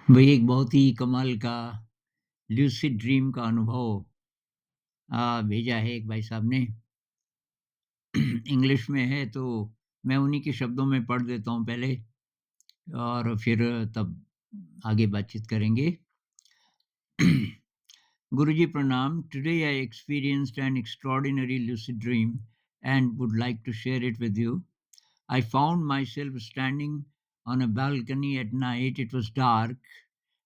वही एक बहुत ही कमाल का ल्यूसिड ड्रीम का अनुभव भेजा है एक भाई साहब ने। इंग्लिश में है तो मैं उन्हीं के शब्दों में पढ़ देता हूँ पहले और फिर तब आगे बातचीत करेंगे। Guruji Pranam, today I experienced an extraordinary lucid dream and would like to share it with you. I found myself standing on a balcony at night. It was dark,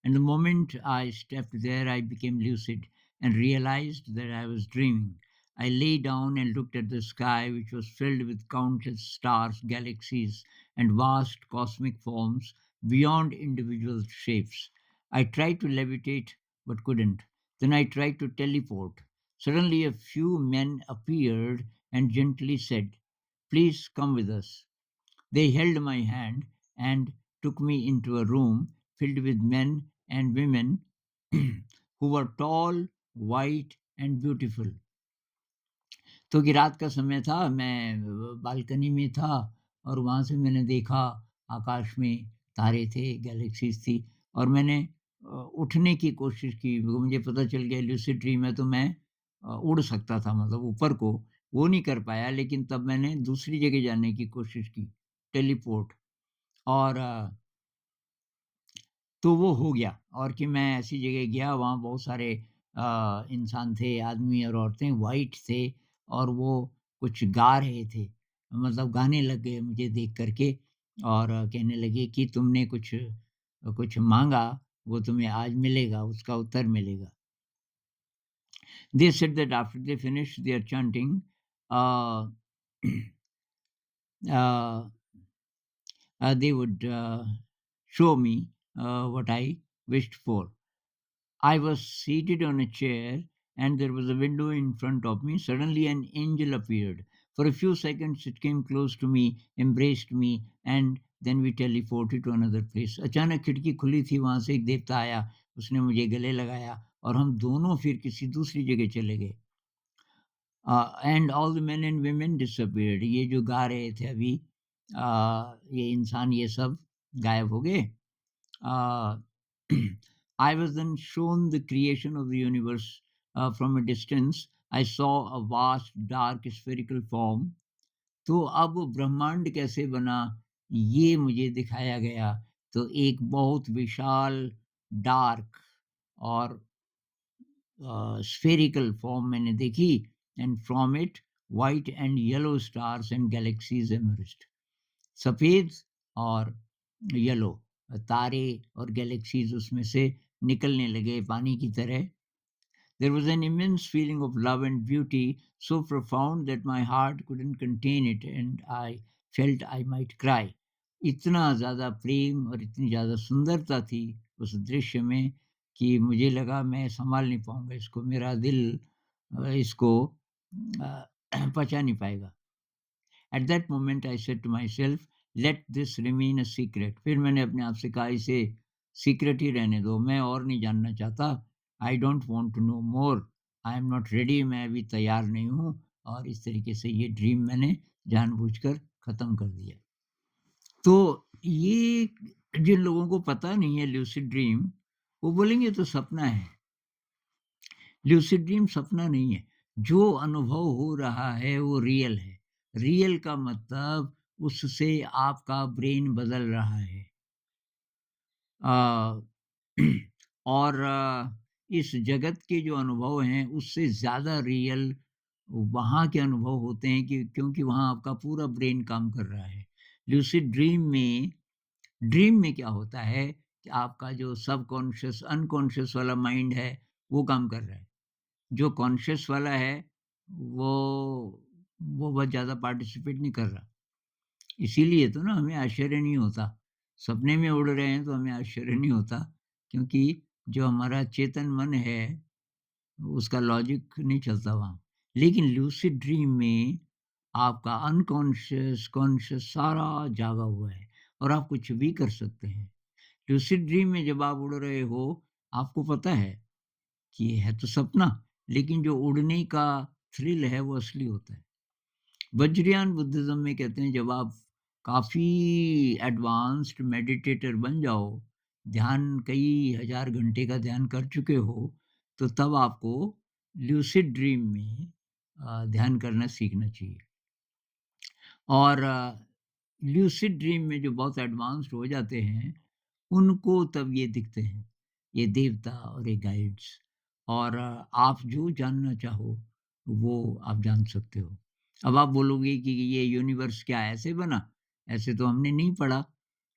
and the moment I stepped there, I became lucid and realized that I was dreaming. I lay down and looked at the sky, which was filled with countless stars, galaxies, and vast cosmic forms beyond individual shapes. I tried to levitate but couldn't. Then I tried to teleport. Suddenly, a few men appeared and gently said, "Please come with us." They held my hand and took me into a room filled with men and women who were tall, white, and beautiful. तो कि रात का समय था, मैं balcony में था और वहाँ से मैंने देखा आकाश में तारे थे, गैलेक्सीज़ थी और मैंने उठने की कोशिश की। मुझे पता चल गया ल्यूसिड ड्रीम है तो मैं उड़ सकता था मतलब ऊपर को, वो नहीं कर पाया लेकिन तब मैंने दूसरी जगह जाने की कोशिश की, टेलीपोर्ट और तो वो हो गया और कि मैं ऐसी जगह गया वहाँ बहुत सारे इंसान थे, आदमी और औरतें व्हाइट थे और वो कुछ गा रहे थे। मतलब गाने लग गए मुझे देख कर के और कहने लगे कि तुमने कुछ कुछ माँगा, वो तुम्हें आज मिलेगा, उसका उत्तर मिलेगा। They said that after they finished their chanting, uh, uh, they would show me what I wished for. I was seated on a chair and there was a window in front of me. Suddenly, an angel appeared. For a few seconds, it came close to me, embraced me, and then we teleported to another place. अचानक खिड़की खुली थी, वहां से एक देवता आया, उसने मुझे गले लगाया और हम दोनों फिर किसी दूसरी जगह चले गए। And all the main and women disappeared. ये जो गा रहे थे अभी ये इंसान ये सब गायब हो गए। uh, I was then shown the creation of the universe from a distance. I saw a vast, dark, spherical form. तो अब ब्रह्मांड कैसे बना, ये मुझे दिखाया गया। तो एक बहुत विशाल, डार्क और spherical form मैंने देखी and from it white and yellow stars and galaxies emerged. सफ़ेद और येलो तारे और गैलेक्सीज़ उसमें से निकलने लगे पानी की तरह। There was an immense feeling of love and beauty, so profound that my heart couldn't contain it and I felt I might cry. इतना ज़्यादा प्रेम और इतनी ज़्यादा सुंदरता थी उस दृश्य में कि मुझे लगा मैं सँभाल नहीं पाऊँगा इसको, मेरा दिल इसको पचा नहीं पाएगा। At that moment I said to myself, let this remain a secret. फिर मैंने अपने आप से कहा इसे सीक्रेट ही रहने दो, मैं और नहीं जानना चाहता। I don't want to know more, I am not ready, मैं अभी तैयार नहीं हूँ। और इस तरीके से ये ड्रीम मैंने जानबूझकर ख़त्म कर दिया। तो ये जिन लोगों को पता नहीं है ल्यूसिड ड्रीम, वो बोलेंगे तो सपना है। ल्यूसिड ड्रीम सपना नहीं है। जो अनुभव हो रहा है वो रियल है। रियल का मतलब उससे आपका ब्रेन बदल रहा है। अ, और इस जगत के जो अनुभव हैं उससे ज़्यादा रियल वहाँ के अनुभव होते हैं कि क्योंकि वहाँ आपका पूरा ब्रेन काम कर रहा है। लूसिड ड्रीम में क्या होता है कि आपका जो सबकॉन्शियस, अनकॉन्शियस वाला माइंड है वो काम कर रहा है। जो कॉन्शियस वाला है वो वो बहुत ज़्यादा पार्टिसिपेट नहीं कर रहा। इसीलिए तो ना हमें आश्चर्य नहीं होता। सपने में उड़ रहे हैं तो हमें आश्चर्य नहीं होता क्योंकि जो हमारा चेतन मन है उसका लॉजिक नहीं चलता वहाँ। लेकिन लूसिड ड्रीम में आपका अनकॉन्शियस, कॉन्शियस सारा जागा हुआ है और आप कुछ भी कर सकते हैं। लूसिड ड्रीम में जब आप उड़ रहे हो, आपको पता है कि ये है तो सपना, लेकिन जो उड़ने का थ्रिल है वो असली होता है। वज्रयान बुद्धिज़्म में कहते हैं जब आप काफ़ी एडवांस्ड मेडिटेटर बन जाओ, ध्यान कई हज़ार घंटे का ध्यान कर चुके हो, तो तब आपको ल्यूसिड ड्रीम में ध्यान करना सीखना चाहिए। और ल्यूसिड ड्रीम में जो बहुत एडवांस्ड हो जाते हैं, उनको तब ये दिखते हैं, ये देवता और ये गाइड्स। और आप जो जानना चाहो, वो आप जान सकते हो। अब आप बोलोगे कि ये यूनिवर्स क्या ऐसे बना? ऐसे तो हमने नहीं पढ़ा।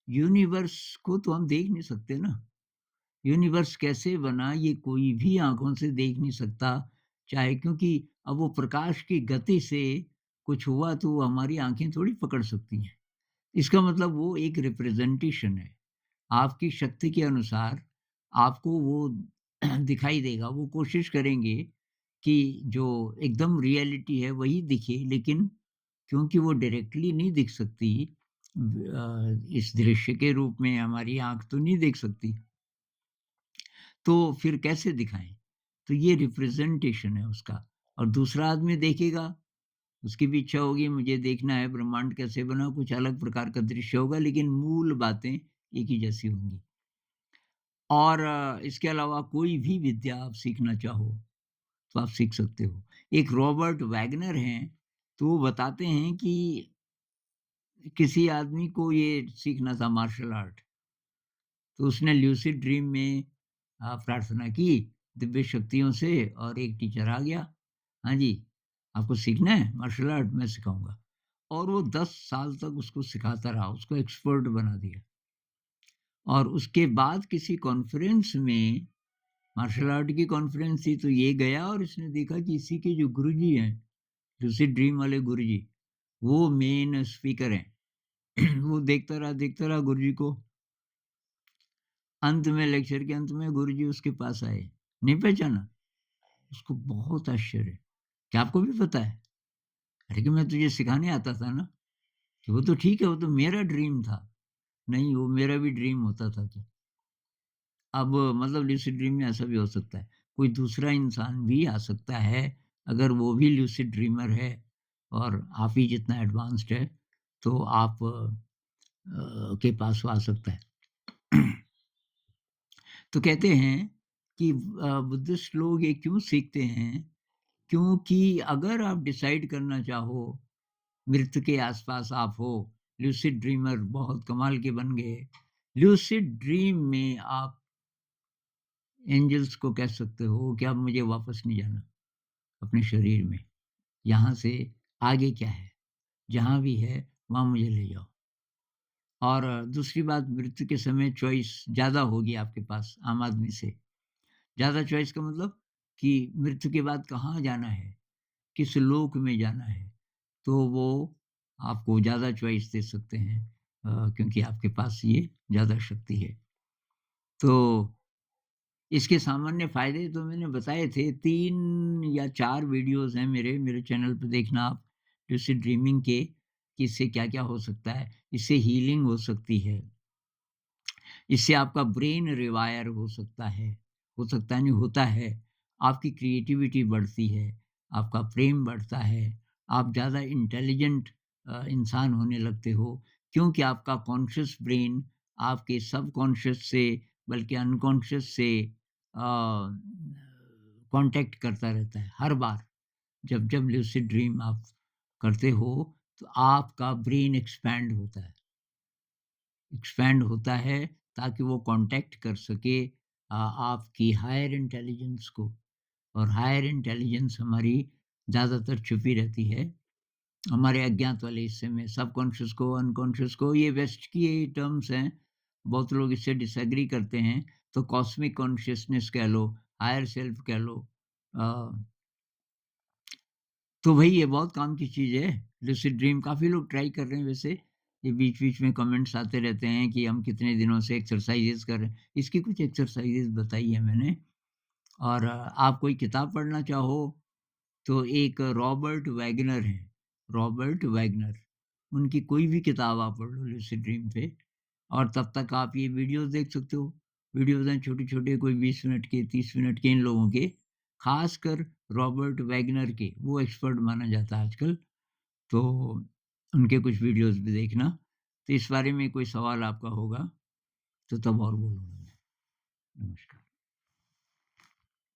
यूनिवर्स को तो हम देख नहीं सकते ना। यूनिवर्स कैसे बना ये कोई भी आँखों से देख नहीं सकता, चाहे क्योंकि अब वो प्रकाश की गति से कुछ हुआ तो वो हमारी आँखें थोड़ी पकड़ सकती हैं। इसका मतलब वो एक रिप्रेजेंटेशन है। आपकी शक्ति के अनुसार आपको वो दिखाई देगा। वो कोशिश करेंगे कि जो एकदम रियलिटी है वही दिखे, लेकिन क्योंकि वो डायरेक्टली नहीं दिख सकती, इस दृश्य के रूप में हमारी आँख तो नहीं देख सकती। तो फिर कैसे दिखाएँ? तो ये रिप्रेजेंटेशन है उसका। और दूसरा आदमी देखेगा, उसकी भी इच्छा होगी मुझे देखना है ब्रह्मांड कैसे बना, कुछ अलग प्रकार का दृश्य होगा, लेकिन मूल बातें एक ही जैसी होंगी। और इसके अलावा कोई भी विद्या आप सीखना चाहो, तो आप सीख सकते हो। एक रॉबर्ट वैगनर हैं, तो वो बताते हैं कि किसी आदमी को ये सीखना था मार्शल आर्ट, तो उसने ल्यूसिड ड्रीम में प्रार्थना की दिव्य शक्तियों से, और एक टीचर आ गया, हाँ जी, आपको सीखना है मार्शल आर्ट? मैं सिखाऊँगा। और वो 10 साल तक उसको सिखाता रहा, उसको एक्सपर्ट बना दिया। और उसके बाद किसी कॉन्फ्रेंस में, मार्शल आर्ट की कॉन्फ्रेंस थी, तो ये गया और इसने देखा कि इसी के जो गुरुजी हैं, लूसिड ड्रीम वाले गुरुजी, वो मेन स्पीकर हैं। वो देखता रहा गुरुजी को। अंत में, लेक्चर के अंत में गुरुजी उसके पास आए। नहीं पहचाना? उसको बहुत आश्चर्य, क्या आपको भी पता है? अरे कि मैं तुझे सिखाने आता था ना, कि वो तो ठीक है, वो तो मेरा ड्रीम था। नहीं, वो मेरा भी ड्रीम होता था कि अब मतलब लूसिड ड्रीम में ऐसा भी हो सकता है। कोई दूसरा इंसान भी आ सकता है, अगर वो भी लूसिड ड्रीमर है और आप ही जितना एडवांस्ड है, तो आप के पास वो आ सकता है। तो कहते हैं कि बुद्धिस्ट लोग ये क्यों सीखते हैं? क्योंकि अगर आप डिसाइड करना चाहो, मृत्यु के आस-पास आप हो, लूसिड ड्रीमर बहुत कमाल के बन गए। लूसिड ड्रीम में आप एंजेल्स को कह सकते हो कि अब मुझे वापस नहीं जाना अपने शरीर में। यहाँ से आगे क्या है? जहाँ भी है वहाँ मुझे ले जाओ। और दूसरी बात, मृत्यु के समय चॉइस ज़्यादा होगी आपके पास आम आदमी से। ज़्यादा चॉइस का मतलब कि मृत्यु के बाद कहाँ जाना है, किस लोक में जाना है, तो वो आपको ज़्यादा चॉइस दे सकते हैं, क्योंकि आपके पास ये ज़्यादा शक्ति है। तो इसके सामान्य फ़ायदे तो मैंने बताए थे, 3 या 4 वीडियोज़ हैं मेरे चैनल पे, देखना आप, लूसिड ड्रीमिंग के, कि इससे क्या-क्या हो सकता है। इससे हीलिंग हो सकती है, इससे आपका ब्रेन रिवायर हो सकता है नहीं, होता है। आपकी क्रिएटिविटी बढ़ती है, आपका प्रेम बढ़ता है, आप ज़्यादा इंटेलिजेंट इंसान होने लगते हो, क्योंकि आपका कॉन्शियस ब्रेन आपके सबकॉन्शियस से, बल्कि अनकॉन्शियस से कॉन्टैक्ट करता रहता है। हर बार जब लूसिड ड्रीम आप करते हो, तो आपका ब्रेन एक्सपैंड होता है, ताकि वो कांटेक्ट कर सके आपकी हायर इंटेलिजेंस को। और हायर इंटेलिजेंस हमारी ज़्यादातर छुपी रहती है हमारे अज्ञात वाले हिस्से में, सबकॉन्शियस को, अनकॉन्शियस को। ये वेस्ट की टर्म्स हैं, बहुत लोग इससे डिसएग्री करते हैं। तो कॉस्मिक कॉन्शियसनेस कह लो, हायर सेल्फ कह लो, अ, तो भई ये बहुत काम की चीज़ है, लूसिड ड्रीम काफ़ी लोग ट्राई कर रहे हैं वैसे। ये बीच-बीच में कमेंट्स आते रहते हैं कि हम कितने दिनों से एक्सरसाइज़ेज़ कर रहे हैं। इसकी कुछ एक्सरसाइज़ेज़ बताई है मैंने। और आप कोई किताब पढ़ना चाहो, तो एक रॉबर्ट वैगनर हैं, रॉबर्ट वैगनर, उनकी कोई भी किताब आप पढ़ लो लूसिड ड्रीम पे, और तब तक आप ये वीडियोज़ देख सकते हो। वीडियोज़ हैं छोटे-छोटे, कोई 20 मिनट के, 30 मिनट के, इन लोगों के, ख़ासकर रॉबर्ट वैगनर के, वो एक्सपर्ट माना जाता है आजकल। तो उनके कुछ वीडियोज़ भी देखना। तो इस बारे में कोई सवाल आपका होगा, तो तब और बोलूँगा मैं। Namaskar.